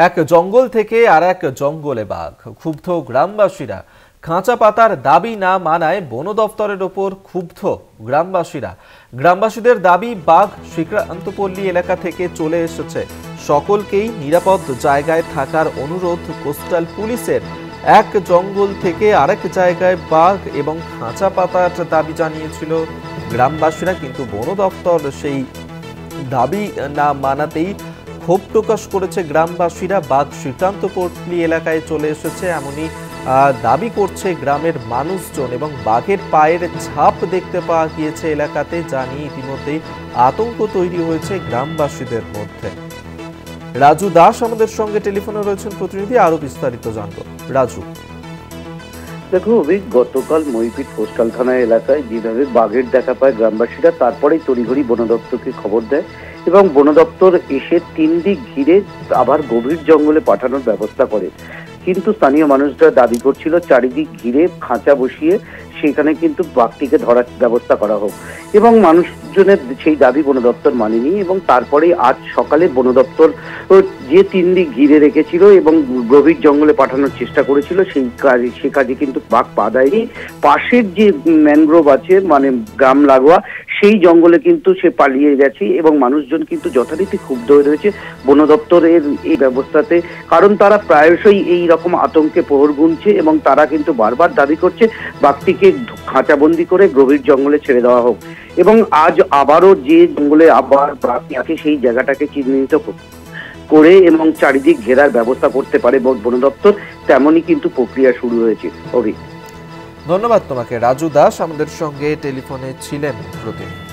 এক জঙ্গল থেকে আর এক জঙ্গলে বাঘ, ক্ষুব্ধ গ্রামবাসীরা। খাঁচা পাতার দাবি না মানায় বন দপ্তরের ওপর ক্ষুব্ধ গ্রামবাসীরা। গ্রামবাসীদের দাবি, বাঘ শ্রীকান্তপল্লী এলাকা থেকে চলে এসেছে, সকলকেই নিরাপদ জায়গায় থাকার অনুরোধ কোস্টাল পুলিশের। এক জঙ্গল থেকে আরেক জায়গায় বাঘ এবং খাঁচা পাতার দাবি জানিয়েছিল গ্রামবাসীরা, কিন্তু বন দপ্তর সেই দাবি না মানাতেই ক্ষোভ প্রকাশ করেছে গ্রামবাসীরা। বাঘ শ্রীকান্তপল্লী এলাকায় চলে এসেছে এমনই দাবি করছে গ্রামের মানুষজন, এবং বাঘের পায়ের ছাপ দেখতে পাওয়া গিয়েছে এলাকাতে, যা নিয়ে ইতিমধ্যেই আতঙ্ক তৈরি হয়েছে গ্রামবাসীদের মধ্যে। রাজু দাস আমাদের সঙ্গে টেলিফোনে রয়েছেন প্রতিনিধি, আরো বিস্তারিত জানবো। রাজু, দেখো অভিক, গতকাল মইপিট কোস্টাল থানা এলাকায় যেভাবে বাঘের দেখা পায় গ্রামবাসীরা, তারপরেই তড়িঘড়ি বন দপ্তরকে খবর দেয় এবং বন দপ্তর এসে 3 দিক ঘিরে আবার গভীর জঙ্গলে পাঠানোর ব্যবস্থা করে। কিন্তু স্থানীয় মানুষরা দাবি করছিল চারিদিক ঘিরে খাঁচা বসিয়ে সেখানে কিন্তু বাঘটিকে ধরার ব্যবস্থা করা হোক, এবং মানুষজনের সেই দাবি বন দপ্তর মানেনি। এবং তারপরে আজ সকালে বন দপ্তর যে 3 দিক ঘিরে রেখেছিল এবং গভীর জঙ্গলে পাঠানোর চেষ্টা করেছিল, সে কাজে কিন্তু বাঘ পা দেয়নি। পাশের যে ম্যানগ্রোভ আছে, মানে গ্রাম লাগোয়া, সেই জঙ্গলে কিন্তু সে পালিয়ে গেছে, এবং মানুষজন কিন্তু যথারীতি ক্ষুব্ধ হয়ে রয়েছে বন দপ্তরের এই ব্যবস্থাতে, কারণ তারা প্রায়শই এই রকম আতঙ্কে প্রহর গুনছে এবং তারা কিন্তু বারবার দাবি করছে বাঘটিকে খাঁচাবন্দি করে গভীর জঙ্গলে ছেড়ে দেওয়া হোক। এবং আজ আবারও যে জঙ্গলে আবার বাঘটি আছে সেই জায়গাটাকে চিহ্নিত করে এবং চারিদিক ঘেরার ব্যবস্থা করতে পারে বন দপ্তর, তেমনই কিন্তু প্রক্রিয়া শুরু হয়েছে। অভিক, ধন্যবাদ তোমাকে। রাজু দাস আমাদের সঙ্গে টেলিফোনে ছিলেন প্রতিনিধি।